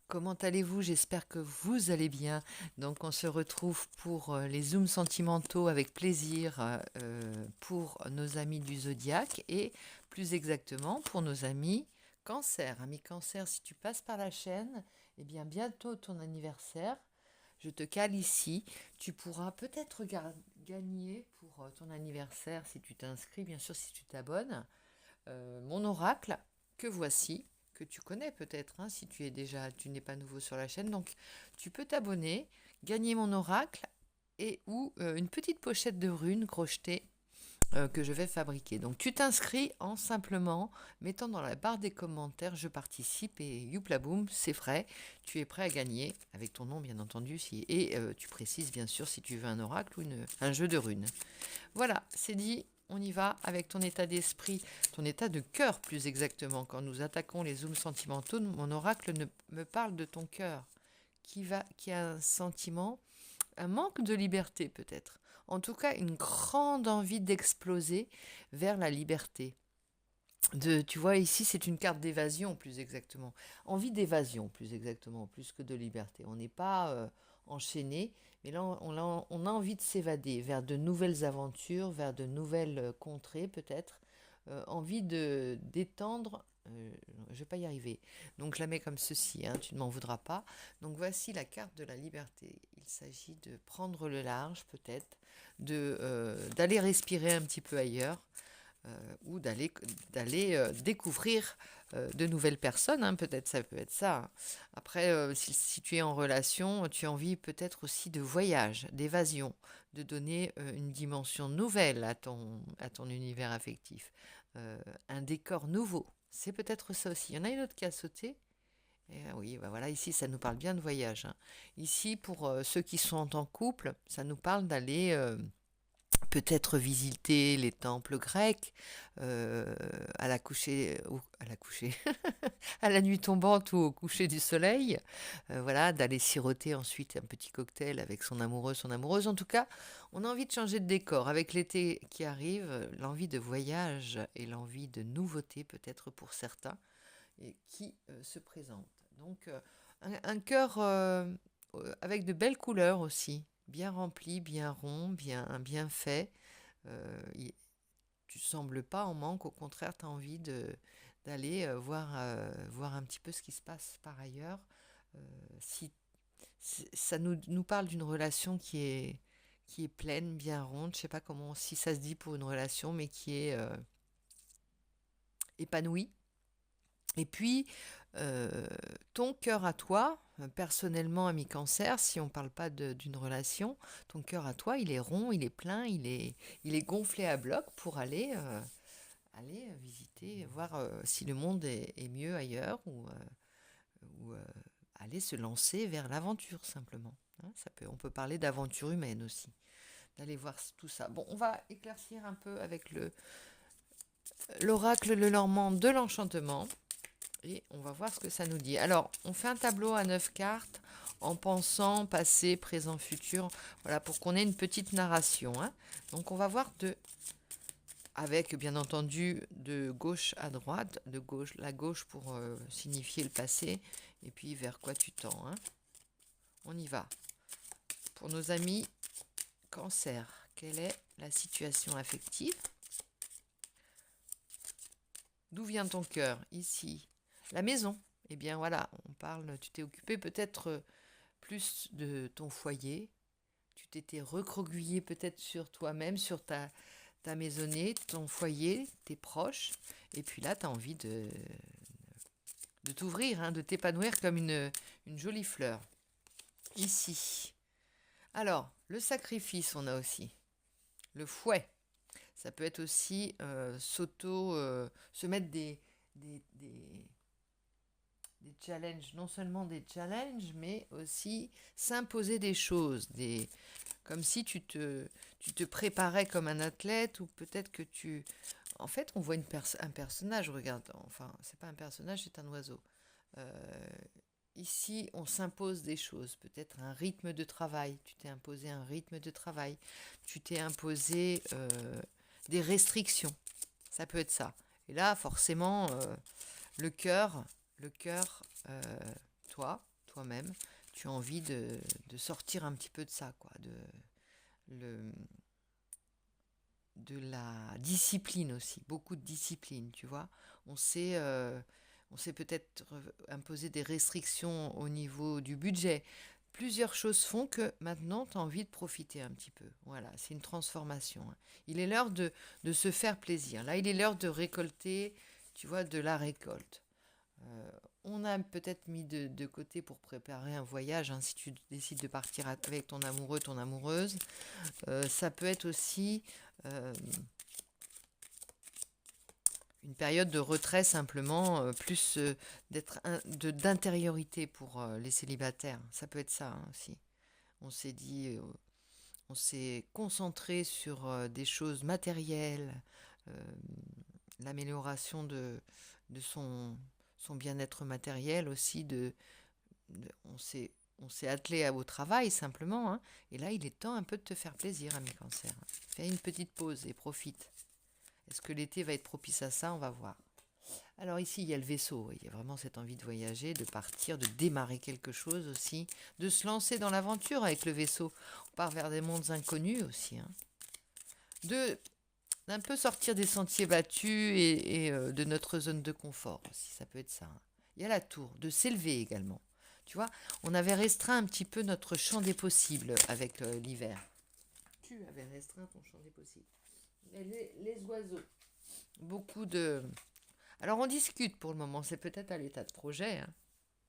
Comment allez-vous? J'espère que vous allez bien. Donc, on se retrouve pour les zooms sentimentaux avec plaisir pour nos amis du zodiaque et plus exactement pour nos amis Cancer. Amis Cancer, si tu passes par la chaîne, eh bien bientôt ton anniversaire. Je te cale ici. Tu pourras peut-être gagner pour ton anniversaire si tu t'inscris, bien sûr si tu t'abonnes mon oracle que voici, que tu connais peut-être hein, si tu n'es pas nouveau sur la chaîne. Donc tu peux t'abonner, gagner mon oracle et ou une petite pochette de runes crochetées que je vais fabriquer. Donc tu t'inscris en simplement mettant dans la barre des commentaires je participe et youpla boum, c'est frais, tu es prêt à gagner avec ton nom bien entendu et tu précises bien sûr si tu veux un oracle ou un jeu de runes. Voilà, c'est dit, on y va avec ton état d'esprit, ton état de cœur plus exactement. Quand nous attaquons les zooms sentimentaux, mon oracle me parle de ton cœur qui a un sentiment, un manque de liberté peut-être. En tout cas, une grande envie d'exploser vers la liberté. Tu vois, ici, c'est une carte d'évasion, plus exactement. Envie d'évasion, plus exactement, plus que de liberté. On n'est pas enchaîné, mais là, on a envie de s'évader vers de nouvelles aventures, vers de nouvelles contrées, peut-être. Envie de d'étendre. Je ne vais pas y arriver. Donc, je la mets comme ceci, hein, tu ne m'en voudras pas. Donc, voici la carte de la liberté. Il s'agit de prendre le large, peut-être, d'aller respirer un petit peu ailleurs ou d'aller découvrir de nouvelles personnes, hein, peut-être ça peut être ça. Hein. Après, si tu es en relation, tu as envie peut-être aussi de voyage, d'évasion, de donner une dimension nouvelle à ton univers affectif, un décor nouveau. C'est peut-être ça aussi. Il y en a une autre qui a sauté. Et, oui, bah voilà, ici, ça nous parle bien de voyage. Hein. Ici, pour ceux qui sont en couple, ça nous parle d'aller peut-être visiter les temples grecs à la coucher, à la coucher, à la nuit tombante ou au coucher du soleil. Voilà, d'aller siroter ensuite un petit cocktail avec son amoureux, son amoureuse. En tout cas, on a envie de changer de décor. Avec l'été qui arrive, l'envie de voyage et l'envie de nouveauté peut-être pour certains et qui se présente. Donc, un cœur avec de belles couleurs aussi, bien rempli, bien rond, bien fait. Euh, tu sembles pas en manque, au contraire, tu as envie d'aller voir un petit peu ce qui se passe par ailleurs. Euh, si, Ça nous parle d'une relation qui est pleine, bien ronde, je sais pas comment, si ça se dit pour une relation, mais qui est épanouie. Et puis, euh, ton cœur à toi, personnellement, ami Cancer, si on ne parle pas d'une relation, ton cœur à toi, il est rond, il est plein, il est gonflé à bloc pour aller visiter, voir si le monde est mieux ailleurs ou aller se lancer vers l'aventure simplement. Hein, on peut parler d'aventure humaine aussi, d'aller voir tout ça. Bon, on va éclaircir un peu avec l'oracle Le Normand de l'enchantement. Et on va voir ce que ça nous dit. Alors, on fait un tableau à 9 cartes en pensant passé, présent, futur, voilà, pour qu'on ait une petite narration. Hein. Donc, on va voir avec bien entendu de gauche à droite, la gauche pour signifier le passé, et puis vers quoi tu tends. Hein. On y va. Pour nos amis Cancer, quelle est la situation affective? D'où vient ton cœur? Ici. La maison. Eh bien voilà, on parle, tu t'es occupé peut-être plus de ton foyer, tu t'étais recroquevillé peut-être sur toi-même, sur ta maisonnée, ton foyer, tes proches, et puis là, tu as envie de t'ouvrir, hein, de t'épanouir comme une jolie fleur. Ici. Alors, le sacrifice, on a aussi. Le fouet. Ça peut être aussi se mettre des challenges, non seulement des challenges, mais aussi s'imposer des choses, comme si tu te préparais comme un athlète, ou peut-être que tu... En fait, on voit un personnage, regarde, enfin, c'est pas un personnage, c'est un oiseau. Euh, Ici, on s'impose des choses, peut-être un rythme de travail, tu t'es imposé un rythme de travail, tu t'es imposé des restrictions, ça peut être ça. Et là, forcément, le cœur, le cœur, toi. toi-même, tu as envie de sortir un petit peu de ça, quoi, le, de la discipline aussi, beaucoup de discipline, tu vois. On sait, euh, on s'est peut-être imposé des restrictions au niveau du budget. Plusieurs choses font que maintenant, tu as envie de profiter un petit peu. Voilà, c'est une transformation, hein. Il est l'heure de se faire plaisir. Là, il est l'heure de récolter, tu vois, de la récolte. Euh, on a peut-être mis de côté pour préparer un voyage, hein, si tu décides de partir avec ton amoureux, ton amoureuse. Ça peut être aussi euh, une période de retrait simplement, plus d'intériorité pour les célibataires. Ça peut être ça, hein, aussi. On s'est dit, on s'est concentré sur des choses matérielles, euh, l'amélioration de son bien-être matériel aussi. On s'est attelé au travail simplement, hein, et là, il est temps un peu de te faire plaisir, ami Cancer. Fais une petite pause et profite. Est-ce que l'été va être propice à ça? On va voir. Alors ici, il y a le vaisseau. Il y a vraiment cette envie de voyager, de partir, de démarrer quelque chose aussi, de se lancer dans l'aventure avec le vaisseau. On part vers des mondes inconnus aussi, hein. De d'un peu sortir des sentiers battus et de notre zone de confort aussi. Ça peut être ça, hein. Il y a la tour, de s'élever également. Tu vois, on avait restreint un petit peu notre champ des possibles avec l'hiver. Tu avais restreint ton champ des possibles. Les oiseaux. Beaucoup de... Alors on discute pour le moment, c'est peut-être à l'état de projet, hein.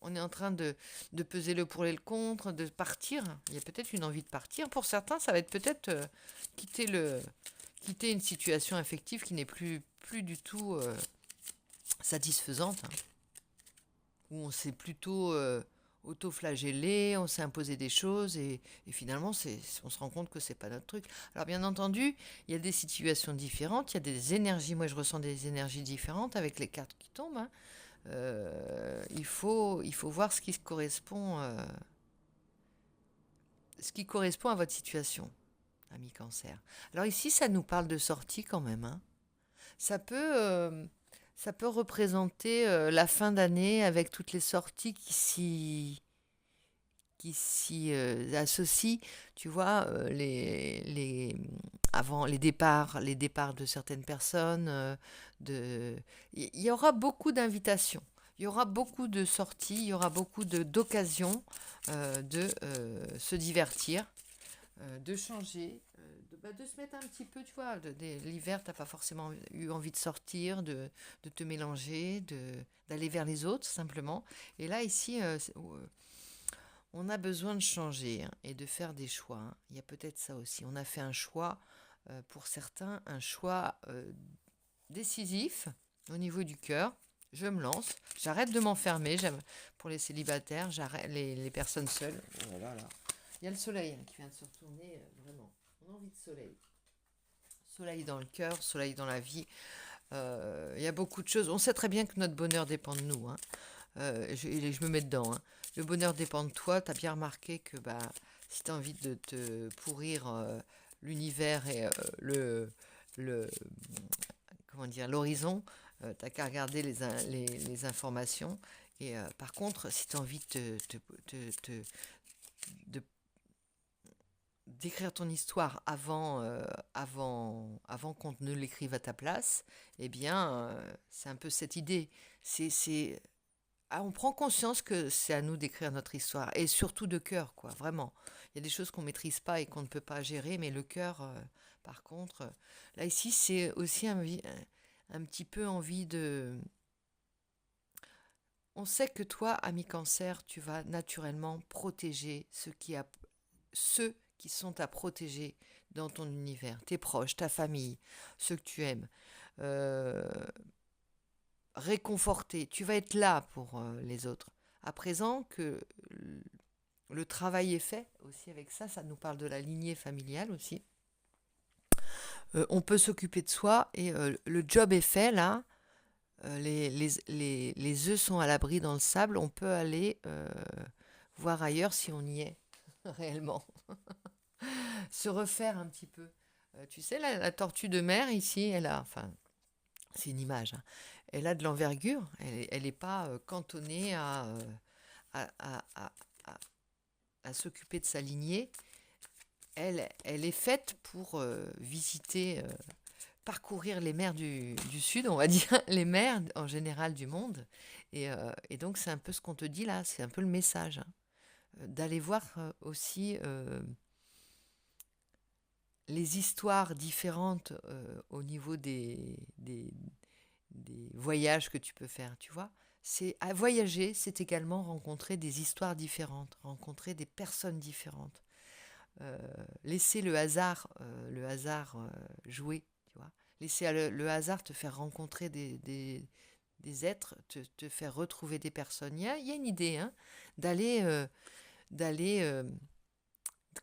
On est en train de peser le pour et le contre, de partir. Il y a peut-être une envie de partir. Pour certains, ça va être peut-être quitter, quitter une situation affective qui n'est plus du tout satisfaisante, hein. Où on s'est plutôt auto-flagellé, on s'est imposé des choses et finalement on se rend compte que c'est pas notre truc. Alors bien entendu, il y a des situations différentes, il y a des énergies, moi je ressens des énergies différentes avec les cartes qui tombent, hein. Il faut voir ce qui correspond à votre situation, ami Cancer. Alors ici, ça nous parle de sortie quand même, hein. Ça peut, euh, Ça peut représenter la fin d'année avec toutes les sorties qui s'y associent. Tu vois, avant les départs de certaines personnes. Il y aura beaucoup d'invitations. Il y aura beaucoup de sorties, il y aura beaucoup d'occasions de se divertir, de changer, de se mettre un petit peu, tu vois, l'hiver, tu n'as pas forcément eu envie de sortir, de te mélanger, d'aller vers les autres, simplement. Et là, ici, on a besoin de changer, hein, et de faire des choix, hein. Il y a peut-être ça aussi. On a fait un choix, pour certains, un choix décisif au niveau du cœur. Je me lance, j'arrête de m'enfermer. Pour les célibataires, j'arrête les personnes seules. Oh là là. Il y a le soleil, hein, qui vient de se retourner, vraiment. On a envie de soleil. Soleil dans le cœur, soleil dans la vie. Il y a beaucoup de choses. On sait très bien que notre bonheur dépend de nous, hein. Je me mets dedans, hein. Le bonheur dépend de toi. Tu as bien remarqué que bah, si tu as envie de te pourrir l'univers et le, comment dire, l'horizon, tu n'as qu'à regarder les informations. Et par contre, si tu as envie de d'écrire ton histoire avant qu'on ne l'écrive à ta place, eh bien, c'est un peu cette idée. On prend conscience que c'est à nous d'écrire notre histoire, et surtout de cœur, quoi, vraiment. Il y a des choses qu'on ne maîtrise pas et qu'on ne peut pas gérer, mais le cœur, par contre, là, ici, c'est aussi un petit peu envie de... On sait que toi, ami Cancer, tu vas naturellement protéger ceux qui sont à protéger dans ton univers, tes proches, ta famille, ceux que tu aimes. Euh, Réconforter, tu vas être là pour les autres. À présent que le travail est fait aussi avec ça, ça nous parle de la lignée familiale aussi. On peut s'occuper de soi et le job est fait là. Les œufs sont à l'abri dans le sable. On peut aller voir ailleurs si on y est réellement. Se refaire un petit peu. Tu sais, la tortue de mer ici, enfin, c'est une image, hein. Elle a de l'envergure. Elle n'est pas cantonnée à s'occuper de sa lignée, elle est faite pour visiter, parcourir les mers du Sud, on va dire, les mers en général du monde. Et donc, c'est un peu ce qu'on te dit là, c'est un peu le message, hein, d'aller voir aussi les histoires différentes au niveau des voyages que tu peux faire, tu vois. C'est à voyager, c'est également rencontrer des histoires différentes, rencontrer des personnes différentes. Euh, Laisser le hasard jouer, tu vois. Laisser le hasard te faire rencontrer des êtres, te faire retrouver des personnes. Il y a une idée, hein, d'aller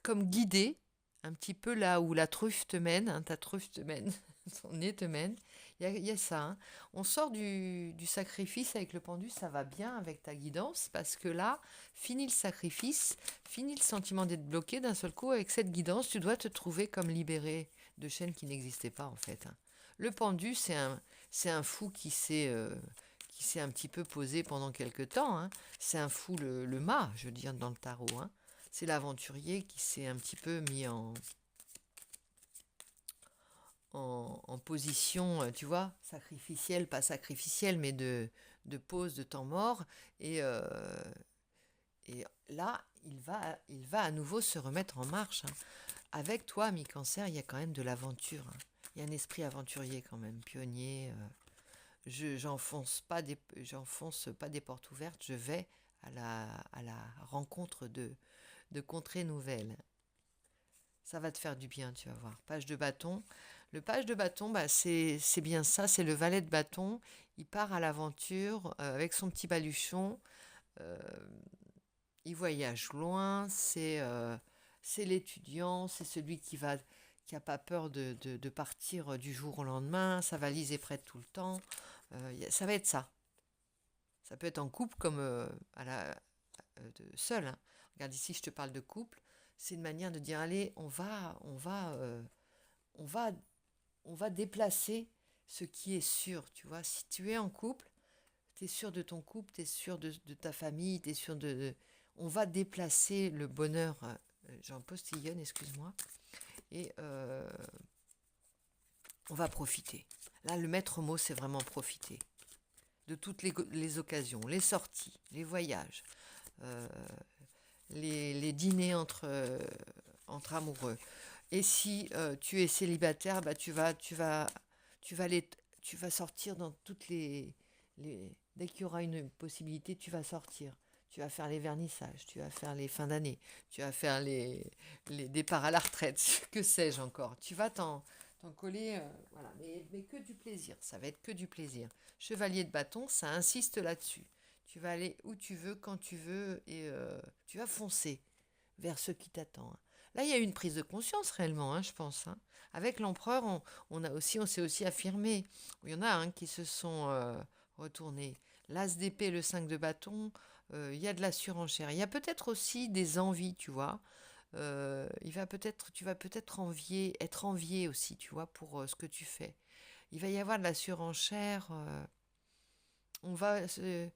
comme guider un petit peu là où la truffe te mène, hein, ta truffe te mène, ton nez te mène. Il y a ça, hein. On sort du sacrifice avec le pendu, ça va bien avec ta guidance, parce que là, fini le sacrifice, fini le sentiment d'être bloqué, d'un seul coup, avec cette guidance, tu dois te trouver comme libéré de chaînes qui n'existaient pas, en fait, hein. Le pendu, c'est un fou qui s'est un petit peu posé pendant quelque temps, hein. C'est un fou, le mât, je veux dire, dans le tarot, hein. C'est l'aventurier qui s'est un petit peu mis en position, tu vois, sacrificielle, pas sacrificielle, mais de pause, de temps mort. Et là, il va à nouveau se remettre en marche, hein. Avec toi, mi-cancer, il y a quand même de l'aventure, hein. Il y a un esprit aventurier quand même, pionnier. J'enfonce pas des portes ouvertes, je vais à la rencontre de contrées nouvelles. Ça va te faire du bien, tu vas voir. Page de bâton. Le page de bâton, bah, c'est bien ça, c'est le valet de bâton. Il part à l'aventure avec son petit baluchon. euh, il voyage loin. C'est l'étudiant, c'est celui qui a pas peur de partir du jour au lendemain. Sa valise est prête tout le temps. Ça va être ça. Ça peut être en couple comme seul, hein. Regarde ici, je te parle de couple. C'est une manière de dire, allez, on va, on va déplacer ce qui est sûr. Tu vois, si tu es en couple, tu es sûr de ton couple, tu es sûr de ta famille, tu es sûr on va déplacer le bonheur. J'en postillonne, excuse-moi. Et on va profiter. Là, le maître mot, c'est vraiment profiter de toutes les occasions, les sorties, les voyages, euh, les dîners entre amoureux. Et si tu es célibataire, bah, tu vas, tu vas sortir dans toutes dès qu'il y aura une possibilité, tu vas sortir. Tu vas faire les vernissages, tu vas faire les fins d'année, tu vas faire les départs à la retraite, que sais-je encore. Tu vas t'en coller, voilà, mais que du plaisir, ça va être que du plaisir. Chevalier de bâton, ça insiste là-dessus. Tu vas aller où tu veux, quand tu veux, et tu vas foncer vers ce qui t'attend, hein. Là, il y a eu une prise de conscience réellement, hein, je pense, hein. Avec l'empereur, on s'est aussi affirmé. Il y en a, hein, qui se sont retournés. L'as d'épée, le 5 de bâton, il y a de la surenchère. Il y a peut-être aussi des envies, tu vois. Tu vas peut-être être envié aussi, tu vois, pour ce que tu fais. Il va y avoir de la surenchère. On va se-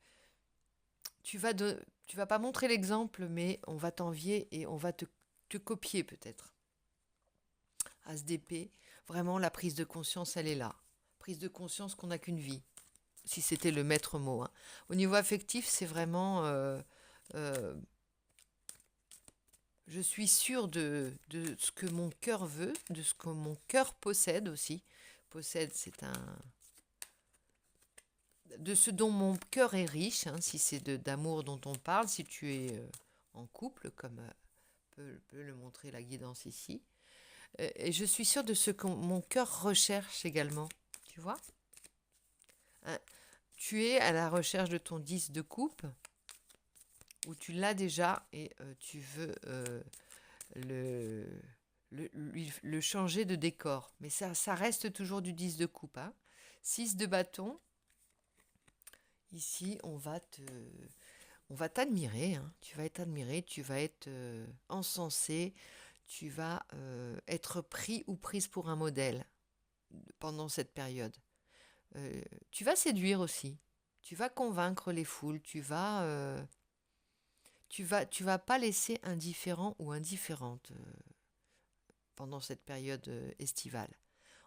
tu vas pas montrer l'exemple, mais on va t'envier et on va te copier peut-être. As d'épée, vraiment la prise de conscience, elle est là. Prise de conscience qu'on n'a qu'une vie, si c'était le maître mot, hein. Au niveau affectif, c'est vraiment euh, je suis sûre de ce que mon cœur veut, de ce que mon cœur possède aussi. Possède, c'est un de ce dont mon cœur est riche, hein, si c'est d'amour dont on parle, si tu es en couple, comme peut le montrer la guidance ici. Et je suis sûre de ce que mon cœur recherche également, tu vois. Hein, tu es à la recherche de ton 10 de coupe, ou tu l'as déjà et tu veux le, le changer de décor. Mais ça reste toujours du 10 de coupe, hein. 6 de bâton, ici on va t'admirer, hein. Tu vas être admiré, tu vas être encensé, tu vas être pris ou prise pour un modèle pendant cette période. Tu vas séduire aussi, tu vas convaincre les foules, tu vas pas laisser indifférent ou indifférente pendant cette période estivale.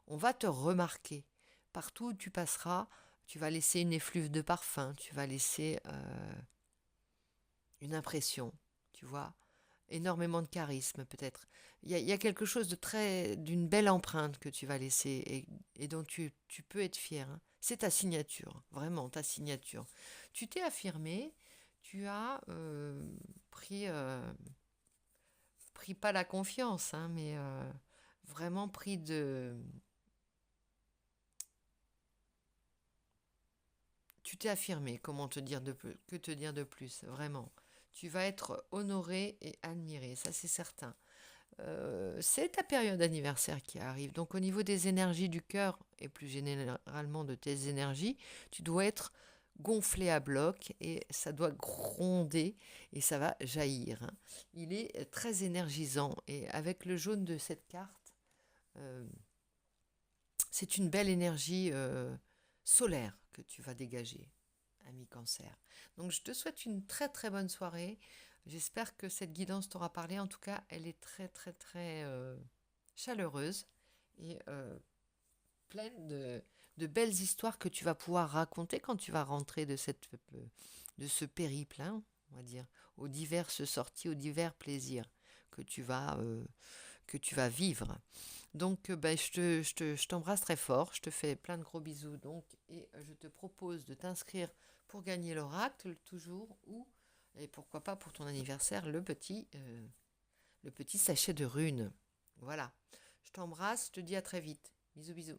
On va te remarquer. Partout où tu passeras, tu vas laisser une effluve de parfum, tu vas laisser une impression, tu vois, énormément de charisme peut-être. Il y a quelque chose d'une belle empreinte que tu vas laisser et dont tu peux être fier, hein. C'est ta signature, vraiment ta signature. Tu t'es affirmé, tu as pris pas la confiance, hein, mais vraiment pris de... Tu t'es affirmé, comment te dire que te dire de plus, vraiment. Tu vas être honoré et admiré, ça c'est certain. C'est ta période d'anniversaire qui arrive. Donc au niveau des énergies du cœur et plus généralement de tes énergies, tu dois être gonflé à bloc et ça doit gronder et ça va jaillir, hein. Il est très énergisant et avec le jaune de cette carte, euh, c'est une belle énergie solaire que tu vas dégager, ami Cancer. Donc je te souhaite une très très bonne soirée. J'espère que cette guidance t'aura parlé. En tout cas, elle est très très très chaleureuse et pleine de belles histoires que tu vas pouvoir raconter quand tu vas rentrer de ce périple, hein, on va dire, aux diverses sorties, aux divers plaisirs que que tu vas vivre. Donc, ben, je t'embrasse très fort, je te fais plein de gros bisous donc, et je te propose de t'inscrire pour gagner l'oracle toujours ou, et pourquoi pas pour ton anniversaire, le petit sachet de runes. Voilà, je t'embrasse, je te dis à très vite. Bisous bisous.